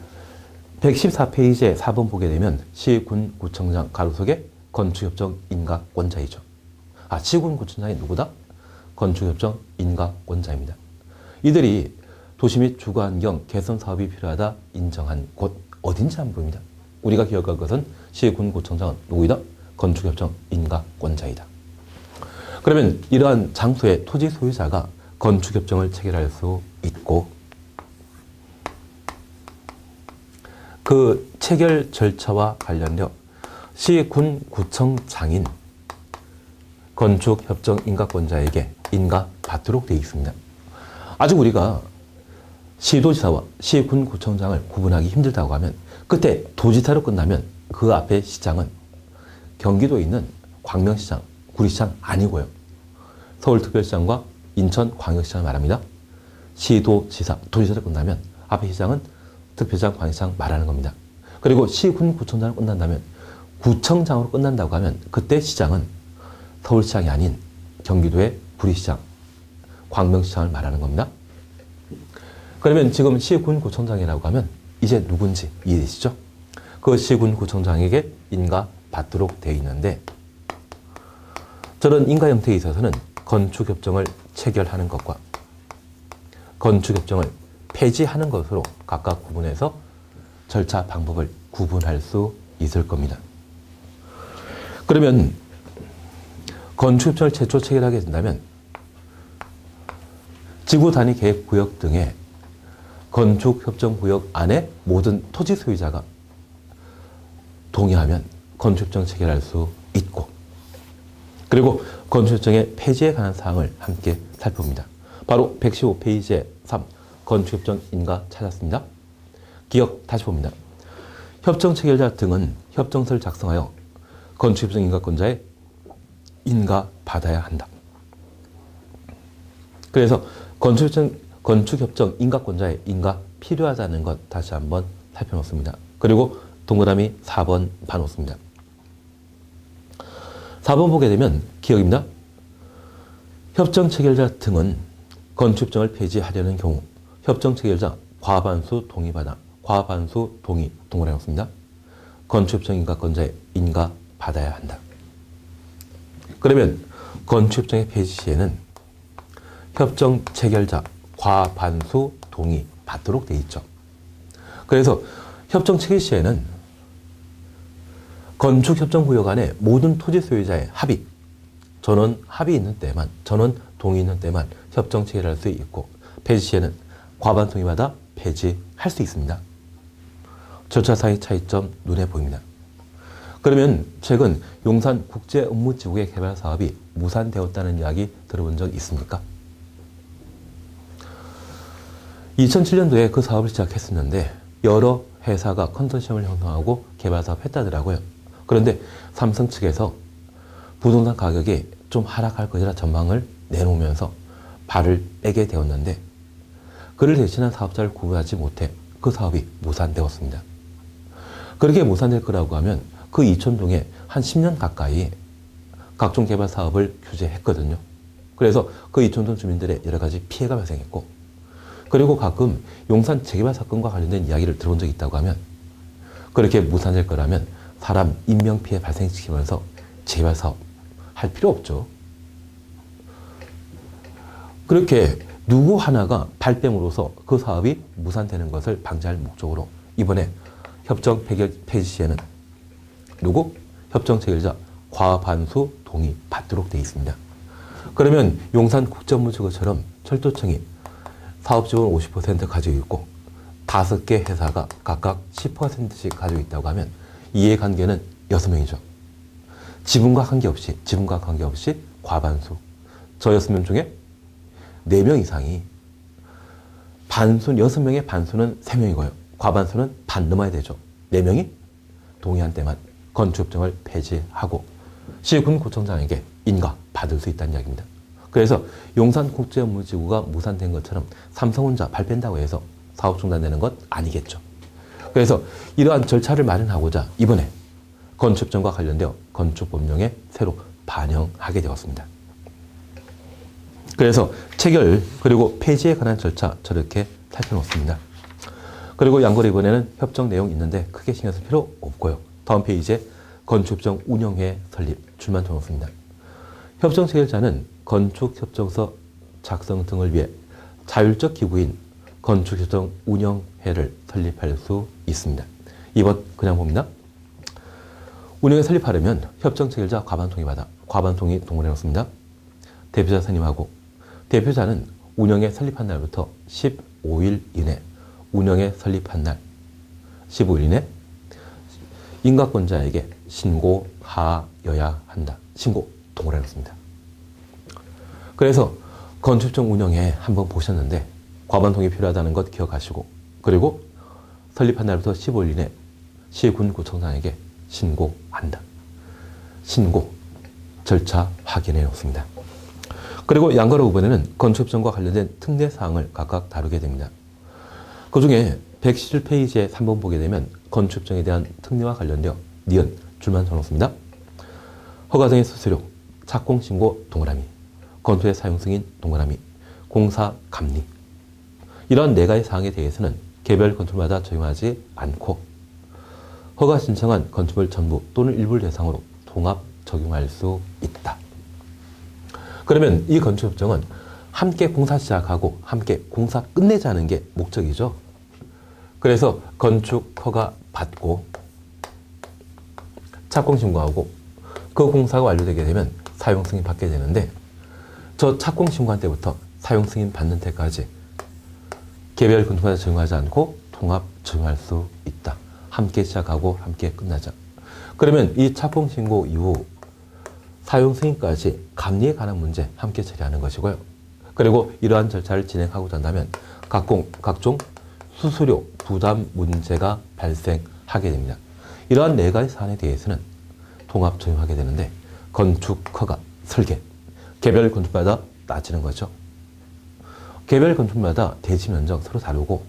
114페이지에 4번 보게 되면 시군 구청장 가로속에 건축협정 인가권자이죠. 시군 구청장이 누구다? 건축협정 인가권자입니다. 이들이 도시 및 주거환경 개선 사업이 필요하다 인정한 곳 어딘지 안 보입니다. 우리가 기억할 것은 시군 구청장은 누구이다? 건축협정 인가권자이다. 그러면 이러한 장소의 토지 소유자가 건축협정을 체결할 수 있고 그 체결 절차와 관련되어 시군 구청장인 건축협정 인가권자에게 인가받도록 되어 있습니다. 아직 우리가 시도지사와 시군 구청장을 구분하기 힘들다고 하면 그때 도지사로 끝나면 그 앞에 시장은 경기도에 있는 광명시장, 구리시장 아니고요. 서울특별시장과 인천광역시장을 말합니다. 시도지사, 도지사로 끝나면 앞에 시장은 특별시장, 광역시장 말하는 겁니다. 그리고 시군 구청장으로 끝난다면 구청장으로 끝난다고 하면 그때 시장은 서울시장이 아닌 경기도의 구리시장, 광명시장을 말하는 겁니다. 그러면 지금 시군 구청장이라고 하면 이제 누군지 이해되시죠? 그 시군 구청장에게 인가받도록 되어 있는데 저런 인가 형태에 있어서는 건축협정을 체결하는 것과 건축협정을 폐지하는 것으로 각각 구분해서 절차 방법을 구분할 수 있을 겁니다. 그러면 건축협정을 최초 체결하게 된다면 지구단위계획구역 등의 건축협정구역 안에 모든 토지 소유자가 동의하면 건축협정 체결할 수 있고 그리고 건축협정의 폐지에 관한 사항을 함께 살펴봅니다. 바로 115페이지에 3 건축협정 인가 찾았습니다. 기억 다시 봅니다. 협정 체결자 등은 협정서를 작성하여 건축협정 인가권자의 인가받아야 한다. 그래서 건축협정 인가권자의 인가 필요하다는 것 다시 한번 살펴놓습니다. 그리고 동그라미 4번 봐놓습니다. 4번 보게 되면 기억입니다. 협정 체결자 등은 건축협정을 폐지하려는 경우 협정 체결자 과반수 동의받아 과반수 동의 동그라미 놓습니다. 건축협정 인가권자의 인가받아야 한다. 그러면 건축협정의 폐지 시에는 협정 체결자 과반수 동의 받도록 되어 있죠. 그래서 협정 체결 시에는 건축협정구역 안에 모든 토지 소유자의 합의, 전원 합의 있는 때만, 전원 동의 있는 때만 협정 체결할 수 있고 폐지 시에는 과반 동의받아 폐지할 수 있습니다. 절차상의 차이점 눈에 보입니다. 그러면 최근 용산 국제업무지구의 개발 사업이 무산되었다는 이야기 들어본 적 있습니까? 2007년도에 그 사업을 시작했었는데 여러 회사가 컨소시엄을 형성하고 개발 사업 했다더라고요. 그런데 삼성 측에서 부동산 가격이 좀 하락할 것이라 전망을 내놓으면서 발을 빼게 되었는데 그를 대신한 사업자를 구하지 못해 그 사업이 무산되었습니다. 그렇게 무산될 거라고 하면 그 이촌동에 한 10년 가까이 각종 개발 사업을 규제했거든요. 그래서 그 이촌동 주민들의 여러 가지 피해가 발생했고 그리고 가끔 용산 재개발 사건과 관련된 이야기를 들어본 적이 있다고 하면 그렇게 무산될 거라면 사람 인명피해 발생시키면서 재개발 사업 할 필요 없죠. 그렇게 누구 하나가 발뺌으로써 그 사업이 무산되는 것을 방지할 목적으로 이번에 협정 폐지 시에는 누구? 협정 체결자 과반수 동의 받도록 되어 있습니다. 그러면 용산 국제업무지구처럼 철도청이 사업지원 50% 가지고 있고 5개 회사가 각각 10%씩 가지고 있다고 하면 이해관계는 6명이죠. 지분과 관계없이 과반수. 저 6명 중에 4명 이상이 반수, 6명의 반수는 3명이고요. 과반수는 반 넘어야 되죠. 4명이 동의한 때만 건축협정을 폐지하고 시군 구청장에게 인가받을 수 있다는 이야기입니다. 그래서 용산국제업무지구가 무산된 것처럼 삼성 혼자 발 뺀다고 해서 사업 중단되는 것 아니겠죠. 그래서 이러한 절차를 마련하고자 이번에 건축협정과 관련되어 건축법령에 새로 반영하게 되었습니다. 그래서 체결 그리고 폐지에 관한 절차 저렇게 살펴놓습니다. 그리고 양거래 이번에는 협정 내용 있는데 크게 신경 쓸 필요 없고요. 다음 페이지에 건축협정 운영회 설립 줄만 줘놓습니다. 협정 체결자는 건축협정서 작성 등을 위해 자율적 기구인 건축협정 운영회를 설립할 수 있습니다. 2번 그냥 봅니다. 운영회 설립하려면 협정 체결자 과반 동의 받아 과반 동의 동원해 놓습니다. 대표자 선임하고 대표자는 운영회 설립한 날부터 15일 이내 운영회 설립한 날 15일 이내 인가권자에게 신고하여야 한다. 신고 동원해 놓습니다. 그래서 건축협정 운영회 한번 보셨는데 과반 동의 필요하다는 것 기억하시고 그리고 설립한 날부터 15일 이내 시군구청장에게 신고한다. 신고 절차 확인해 놓습니다. 그리고 양거래 5번에는 건축협정과 관련된 특례사항을 각각 다루게 됩니다. 그 중에 117페이지에 3번 보게 되면 건축협정에 대한 특례와 관련되어 니은 줄만 쳐놓습니다. 허가 등의 수수료, 착공신고 동그라미, 건투의 사용승인 동그라미, 공사 감리 이러한 4가지 사항에 대해서는 개별 건축물마다 적용하지 않고 허가 신청한 건축물 전부 또는 일부를 대상으로 통합 적용할 수 있다. 그러면 이 건축협정은 함께 공사 시작하고 함께 공사 끝내자는 게 목적이죠. 그래서 건축 허가 받고 착공 신고하고 그 공사가 완료되게 되면 사용 승인 받게 되는데 저 착공 신고한 때부터 사용 승인 받는 때까지 개별 건축마다 적용하지 않고 통합 적용할 수 있다. 함께 시작하고 함께 끝나자. 그러면 이 착공 신고 이후 사용 승인까지 감리에 관한 문제 함께 처리하는 것이고요. 그리고 이러한 절차를 진행하고자 한다면 각종 수수료 부담 문제가 발생하게 됩니다. 이러한 4가지 사안에 대해서는 통합 적용하게 되는데 건축 허가, 설계, 개별 건축마다 따지는 거죠. 개별 건축마다 대지 면적 서로 다르고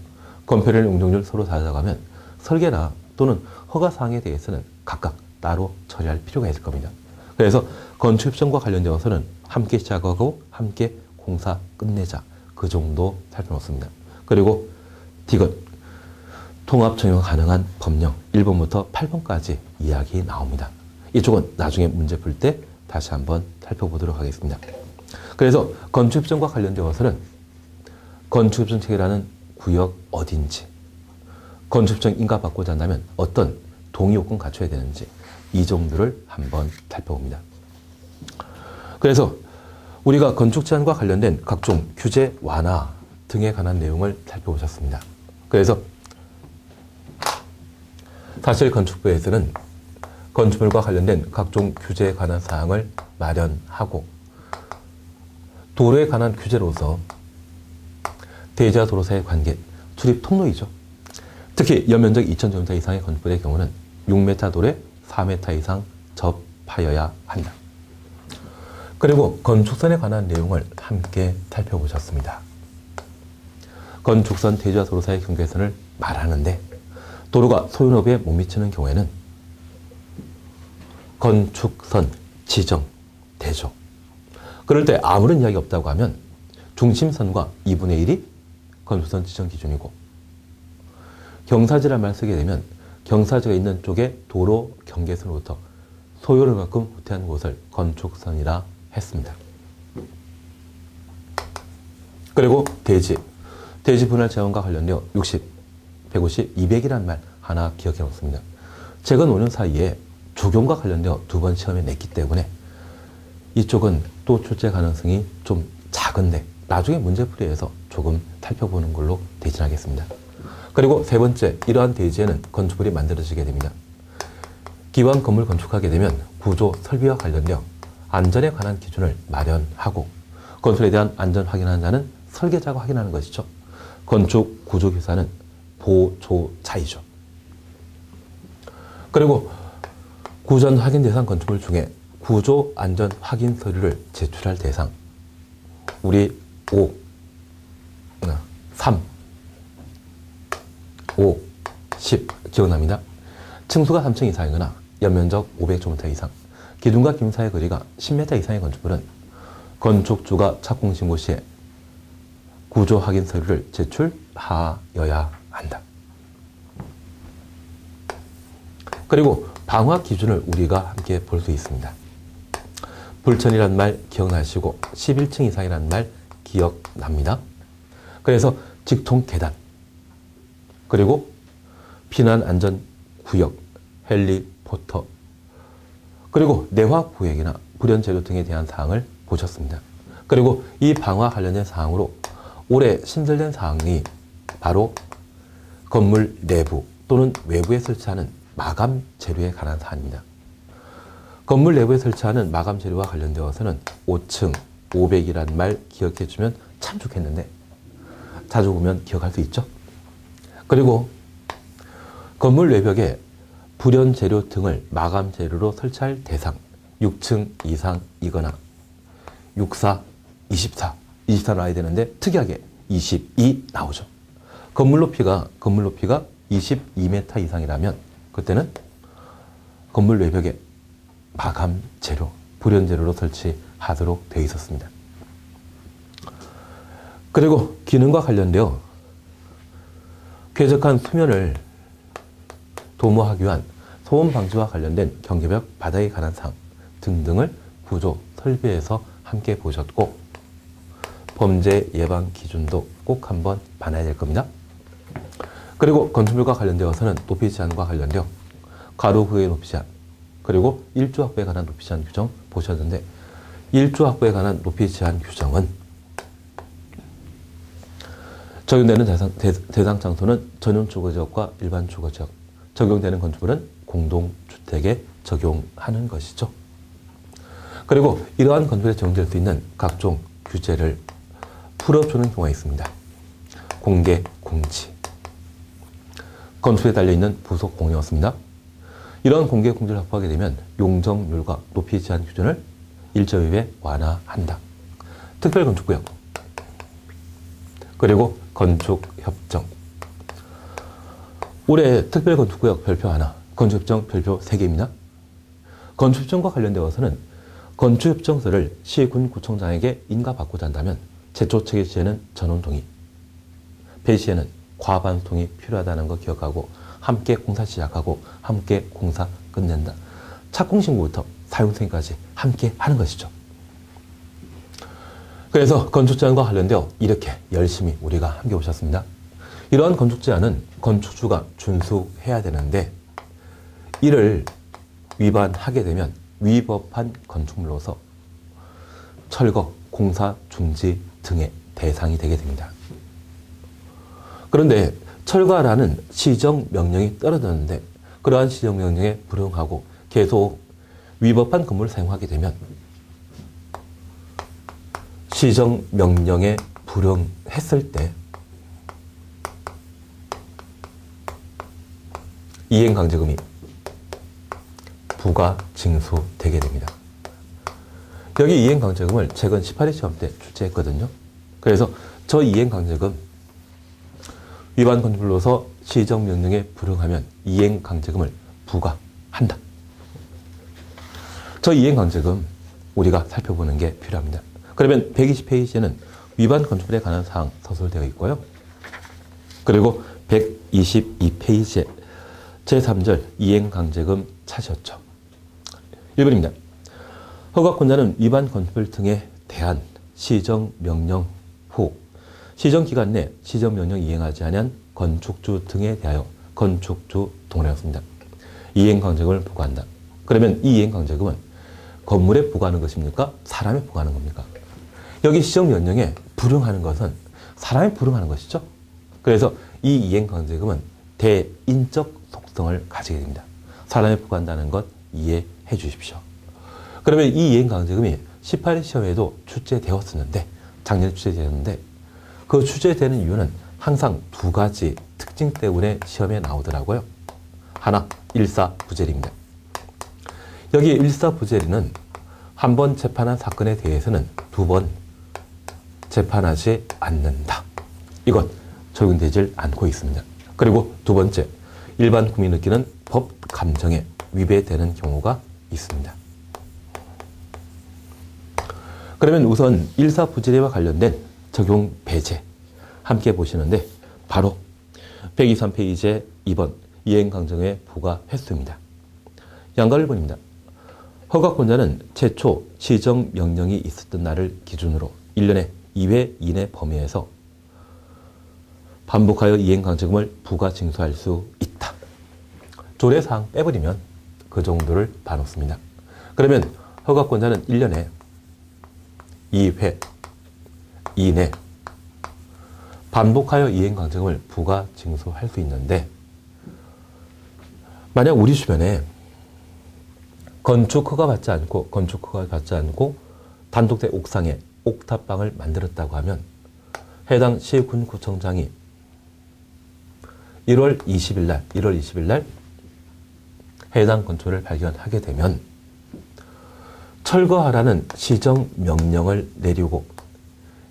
건폐율 용적률 서로 다르다고 설계나 또는 허가 사항에 대해서는 각각 따로 처리할 필요가 있을 겁니다. 그래서 건축협정과 관련되어서는 함께 시작하고 함께 공사 끝내자 그 정도 살펴놓습니다. 그리고 디귿 통합 적용 가능한 법령 1번부터 8번까지 이야기 나옵니다. 이쪽은 나중에 문제 풀 때 다시 한번 살펴보도록 하겠습니다. 그래서 건축협정과 관련되어서는 건축협정 체결하는 구역 어딘지, 건축협정 인가받고자 한다면 어떤 동의 요건 갖춰야 되는지 이 정도를 한번 살펴봅니다. 그래서 우리가 건축 제한과 관련된 각종 규제 완화 등에 관한 내용을 살펴보셨습니다. 그래서 사실 건축부에서는 건축물과 관련된 각종 규제에 관한 사항을 마련하고 도로에 관한 규제로서 대지와 도로 사이의 관계, 출입 통로이죠. 특히 연면적 2,000제곱미터 이상의 건축물의 경우는 6m 도로에 4m 이상 접하여야 한다. 그리고 건축선에 관한 내용을 함께 살펴보셨습니다. 건축선 대지와 도로 사이의 경계선을 말하는데 도로가 소유업에 못 미치는 경우에는 건축선 지정 되죠. 그럴 때 아무런 이야기 없다고 하면 중심선과 2분의 1이 건축선 지정 기준이고 경사지란 말 쓰게 되면 경사지가 있는 쪽에 도로 경계선으로부터 소요를만큼 후퇴한 곳을 건축선이라 했습니다. 그리고 대지 분할 제한과 관련되어 60, 150, 200이라는 말 하나 기억해 놓습니다. 최근 5년 사이에 조경과 관련되어 2번 시험에 냈기 때문에 이쪽은 또 출제 가능성이 좀 작은데 나중에 문제풀이에서 조금 살펴보는 걸로 대진하겠습니다. 그리고 3번째, 이러한 대지에는 건축물이 만들어지게 됩니다. 기왕 건물 건축하게 되면 구조, 설비와 관련되어 안전에 관한 기준을 마련하고 건설에 대한 안전 확인하는 자는 설계자가 확인하는 것이죠. 건축 구조교사는 보조자이죠. 그리고 구전 확인 대상 건축물 중에 구조 안전 확인 서류를 제출할 대상 우리 5, 3, 5, 10 기억납니다. 층수가 3층 이상이거나 연면적 500제곱미터 이상, 기둥과 기둥 사이의 거리가 10m 이상의 건축물은 건축주가 착공신고 시에 구조 확인 서류를 제출하여야 한다. 그리고 방화 기준을 우리가 함께 볼 수 있습니다. 불천이란 말 기억나시고 11층 이상이란 말 기억납니다. 그래서 직통 계단, 그리고 피난안전구역, 헬리포터, 그리고 내화구역이나 불연재료 등에 대한 사항을 보셨습니다. 그리고 이 방화 관련된 사항으로 올해 신설된 사항이 바로 건물 내부 또는 외부에 설치하는 마감 재료에 관한 사안입니다. 건물 내부에 설치하는 마감 재료와 관련되어서는 5층, 500이라는 말 기억해 주면 참 좋겠는데 자주 보면 기억할 수 있죠. 그리고 건물 외벽에 불연 재료 등을 마감 재료로 설치할 대상 6층 이상이거나 64, 24 나와야 되는데 특이하게 22 나오죠. 건물 높이가 22m 이상이라면 그때는 건물 외벽에 마감 재료, 불연 재료로 설치하도록 되어 있었습니다. 그리고 기능과 관련되어 쾌적한 수면을 도모하기 위한 소음 방지와 관련된 경계벽 바닥에 관한 사항 등등을 구조 설비에서 함께 보셨고, 범죄 예방 기준도 꼭 한번 봐야 될 겁니다. 그리고 건축물과 관련되어서는 높이 제한과 관련되어 가로 구의 높이 제한, 그리고 일조 확보에 관한 높이 제한 규정 보셨는데, 일조 확보에 관한 높이 제한 규정은 적용되는 대상 장소는 전용 주거지역과 일반 주거지역, 적용되는 건축물은 공동주택에 적용하는 것이죠. 그리고 이러한 건축물에 적용될 수 있는 각종 규제를 풀어주는 경우가 있습니다. 공개, 공지, 건축에 달려있는 부속 공여였습니다. 이런 공개 공지를 확보하게 되면 용적률과 높이 제한 기준을 일조위에 완화한다. 특별건축구역, 그리고 건축협정. 올해 특별건축구역 별표 하나, 건축협정 별표 3개입니다. 건축협정과 관련되어서는 건축협정서를 시군구청장에게 인가받고자 한다면 제초 체계 시에는 전원 동의, 폐시에는 과반 동의 필요하다는 거 기억하고 함께 공사 시작하고 함께 공사 끝낸다. 착공신고부터 사용승인까지 함께 하는 것이죠. 그래서 건축제한과 관련되어 이렇게 열심히 우리가 함께 오셨습니다. 이러한 건축제한은 건축주가 준수해야 되는데 이를 위반하게 되면 위법한 건축물로서 철거, 공사 중지 등의 대상이 되게 됩니다. 그런데 철거라는 시정명령이 떨어졌는데 그러한 시정명령에 불응하고 계속 위법한 건물을 사용하게 되면 시정명령에 불응했을 때 이행강제금이 부과 징수되게 됩니다. 여기 이행강제금을 최근 18회 시험 때 출제했거든요. 그래서 저 이행강제금 위반 건축물로서 시정명령에 불응하면 이행강제금을 부과한다. 저 이행강제금 우리가 살펴보는 게 필요합니다. 그러면 120페이지에는 위반 건축물에 관한 사항 서술되어 있고요. 그리고 122페이지에 제3절 이행강제금 찾으셨죠. 1번입니다. 허가권자는 위반 건축물 등에 대한 시정명령 후 시정기간 내 시정명령 이행하지 아니한 건축주 등에 대하여 건축주 동원하였습니다. 이행강제금을 부과한다. 그러면 이 이행강제금은 건물에 부과하는 것입니까? 사람에 부과하는 겁니까? 여기 시정명령에 불응하는 것은 사람에 불응하는 것이죠. 그래서 이 이행강제금은 대인적 속성을 가지게 됩니다. 사람에 부과한다는 것 이해해 주십시오. 그러면 이 이행강제금이 18회 시험에도 출제되었었는데, 작년에 출제되었는데, 그 출제되는 이유는 항상 두 가지 특징 때문에 시험에 나오더라고요. 하나, 일사부재리입니다. 여기 일사부재리는 한 번 재판한 사건에 대해서는 두 번 재판하지 않는다. 이것 적용되질 않고 있습니다. 그리고 두 번째, 일반 국민이 느끼는 법 감정에 위배되는 경우가 있습니다. 그러면 우선 일사부지리와 관련된 적용 배제 함께 보시는데 바로 123페이지의 2번 이행강정의 부과 횟수입니다. 양가 1번입니다. 허가권자는 최초 시정명령이 있었던 날을 기준으로 1년에 2회 이내 범위에서 반복하여 이행강제금을 부과 징수할 수 있다. 조례사항 빼버리면 그 정도를 봐놓습니다. 그러면 허가권자는 1년에 2회 이내 반복하여 이행강제금을 부과 징수할 수 있는데 만약 우리 주변에 건축 허가 받지 않고 단독대 옥상에 옥탑방을 만들었다고 하면 해당 시군구청장이 1월 20일 날 해당 건축을 발견하게 되면 철거하라는 시정명령을 내리고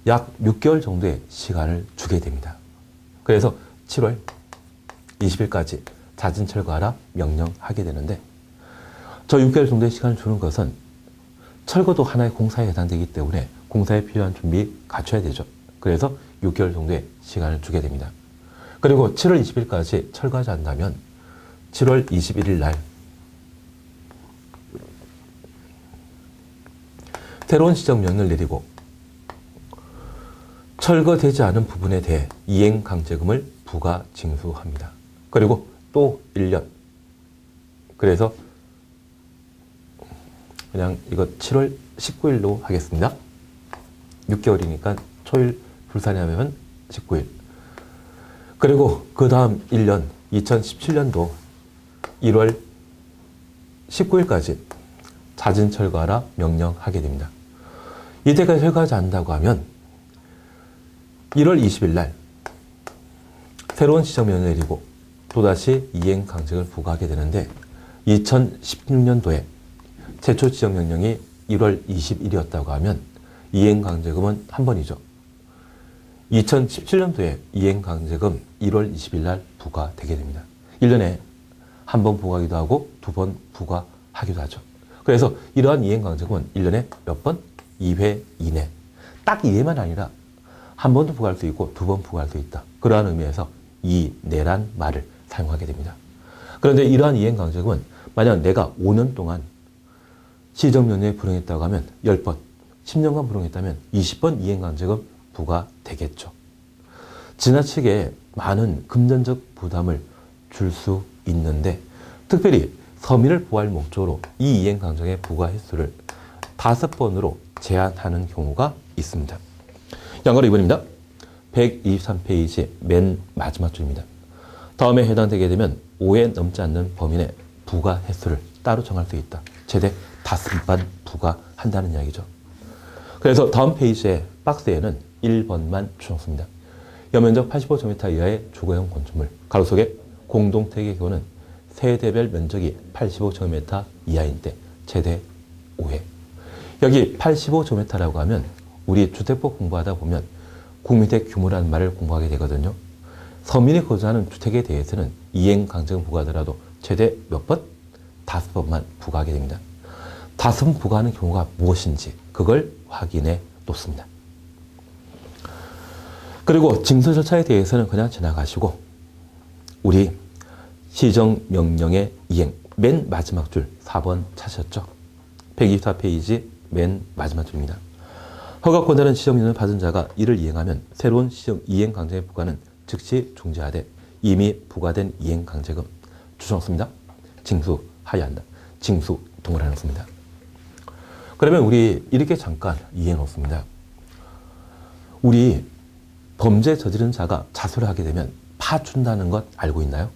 약 6개월 정도의 시간을 주게 됩니다. 그래서 7월 20일까지 자진 철거하라 명령하게 되는데 저 6개월 정도의 시간을 주는 것은 철거도 하나의 공사에 해당되기 때문에 공사에 필요한 준비 갖춰야 되죠. 그래서 6개월 정도의 시간을 주게 됩니다. 그리고 7월 20일까지 철거하지 않는다면 7월 21일 날 새로운 시정명령을 내리고 철거되지 않은 부분에 대해 이행강제금을 부과 징수합니다. 그리고 또 1년. 그래서 그냥 이거 7월 19일로 하겠습니다. 6개월이니까 초일 불산하면 19일. 그리고 그 다음 1년 2017년도 1월 19일까지 자진 철거하라 명령하게 됩니다. 이때까지 철거하지 않는다고 하면 1월 20일 날 새로운 시정명령을 내리고 또다시 이행강제금을 부과하게 되는데 2016년도에 최초 시정명령이 1월 20일이었다고 하면 이행강제금은 한 번이죠. 2017년도에 이행강제금 1월 20일 날 부과되게 됩니다. 1년에 한 번 부과하기도 하고 두 번 부과하기도 하죠. 그래서 이러한 이행강제금은 1년에 몇 번? 2회 이내. 딱 2회만 아니라 한 번도 부과할 수 있고 두 번 부과할 수 있다. 그러한 의미에서 이내란 말을 사용하게 됩니다. 그런데 이러한 이행강제금은 만약 내가 5년 동안 시정명령에 불응했다고 하면 10번, 10년간 불응했다면 20번 이행강제금 부과되겠죠. 지나치게 많은 금전적 부담을 줄 수 있는데 특별히 서민을 보호할 목적으로 이 이행강제금의 부과 횟수를 5번으로 제한하는 경우가 있습니다. 양가로 2번입니다. 123페이지 맨 마지막 줄입니다. 다음에 해당되게 되면 5회 넘지 않는 범위 내 부과 횟수를 따로 정할 수 있다. 최대 5번 부과한다는 이야기죠. 그래서 다음 페이지의 박스에는 1번만 추정습니다. 연면적 85제곱미터 이하의 주거용 건축물 가로 속에 공동택의 경우는 세대별 면적이 85제곱미터 이하인 때 최대 5회. 여기 85제곱미터라고 하면 우리 주택법 공부하다 보면 국민주택 규모라는 말을 공부하게 되거든요. 서민이 거주하는 주택에 대해서는 이행강제금 부과하더라도 최대 몇 번? 5번만 부과하게 됩니다. 5번 부과하는 경우가 무엇인지 그걸 확인해 놓습니다. 그리고 징수 절차에 대해서는 그냥 지나가시고 우리 시정명령의 이행 맨 마지막 줄 4번 찾으셨죠? 124페이지 맨 마지막 줄입니다. 허가권자는 시정명령을 받은 자가 이를 이행하면 새로운 시정 이행강제금의 부과는 즉시 중지하되 이미 부과된 이행강제금 주정습니다. 징수하여야 한다. 징수 동일하는 것입니다. 그러면 우리 이렇게 잠깐 이해해 놓습니다. 우리 범죄 저지른 자가 자수를 하게 되면 파준다는 것 알고 있나요?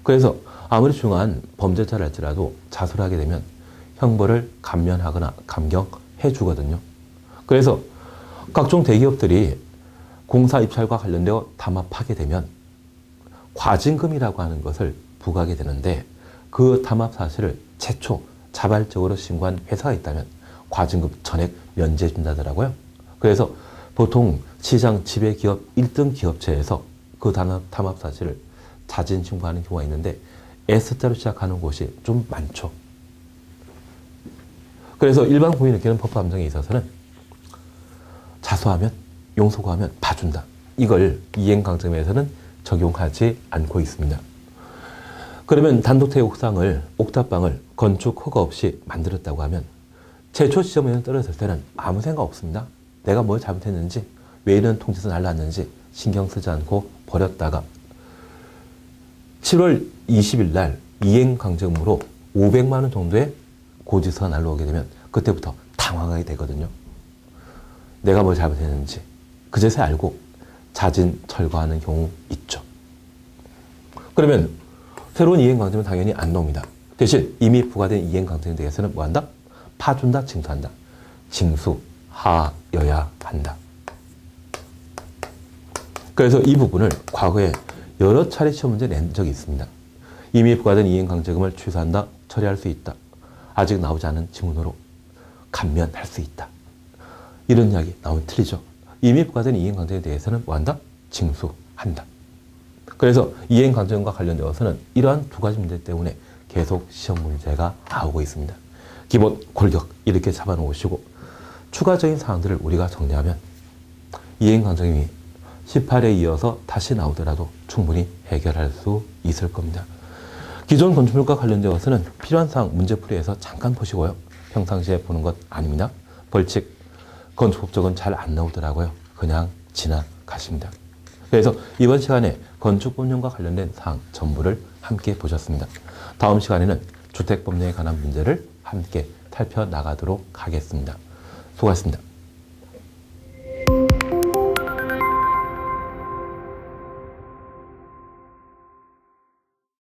그래서 아무리 중요한 범죄자를 할지라도 자수를 하게 되면 형벌을 감면하거나 감경해 주거든요. 그래서 각종 대기업들이 공사 입찰과 관련되어 담합하게 되면 과징금이라고 하는 것을 부과하게 되는데 그 담합 사실을 최초 자발적으로 신고한 회사가 있다면 과징금 전액 면제해 준다더라고요. 그래서 보통 시장 지배기업 1등 기업체에서 그 담합 사실을 자진 신고하는 경우가 있는데 S자로 시작하는 곳이 좀 많죠. 그래서 일반 국민이 느끼는 법 감정에 있어서는 자수하면, 용서하면 봐준다. 이걸 이행강점에서는 적용하지 않고 있습니다. 그러면 단독주택 옥상을, 옥탑방을 건축 허가 없이 만들었다고 하면 제초 지점에 떨어졌을 때는 아무 생각 없습니다. 내가 뭘 잘못했는지, 왜 이런 통지서 날라왔는지 신경 쓰지 않고 버렸다가 7월 20일 날 이행강점으로 500만 원 정도의 고지서가 날라오게 되면 그때부터 당황하게 되거든요. 내가 뭘 잘못했는지 그제서야 알고 자진 철거하는 경우 있죠. 그러면 새로운 이행강점은 당연히 안 나옵니다. 대신 이미 부과된 이행강점에 대해서는 뭐한다? 파준다, 징수한다. 징수하여야 한다. 그래서 이 부분을 과거에 여러 차례 시험 문제 낸 적이 있습니다. 이미 부과된 이행강제금을 취소한다, 처리할 수 있다. 아직 나오지 않은 지문으로 감면할 수 있다. 이런 이야기 나오면 틀리죠. 이미 부과된 이행강제에 대해서는 뭐한다? 징수한다. 그래서 이행강제금과 관련되어서는 이러한 두 가지 문제 때문에 계속 시험 문제가 나오고 있습니다. 기본, 골격 이렇게 잡아놓으시고 추가적인 사항들을 우리가 정리하면 이행강제금이 18에 이어서 다시 나오더라도 충분히 해결할 수 있을 겁니다. 기존 건축물과 관련되어서는 필요한 사항 문제풀이에서 잠깐 보시고요. 평상시에 보는 것 아닙니다. 벌칙, 건축법적은 잘 안 나오더라고요. 그냥 지나가십니다. 그래서 이번 시간에 건축법령과 관련된 사항 전부를 함께 보셨습니다. 다음 시간에는 주택법령에 관한 문제를 함께 살펴나가도록 하겠습니다. 수고하셨습니다.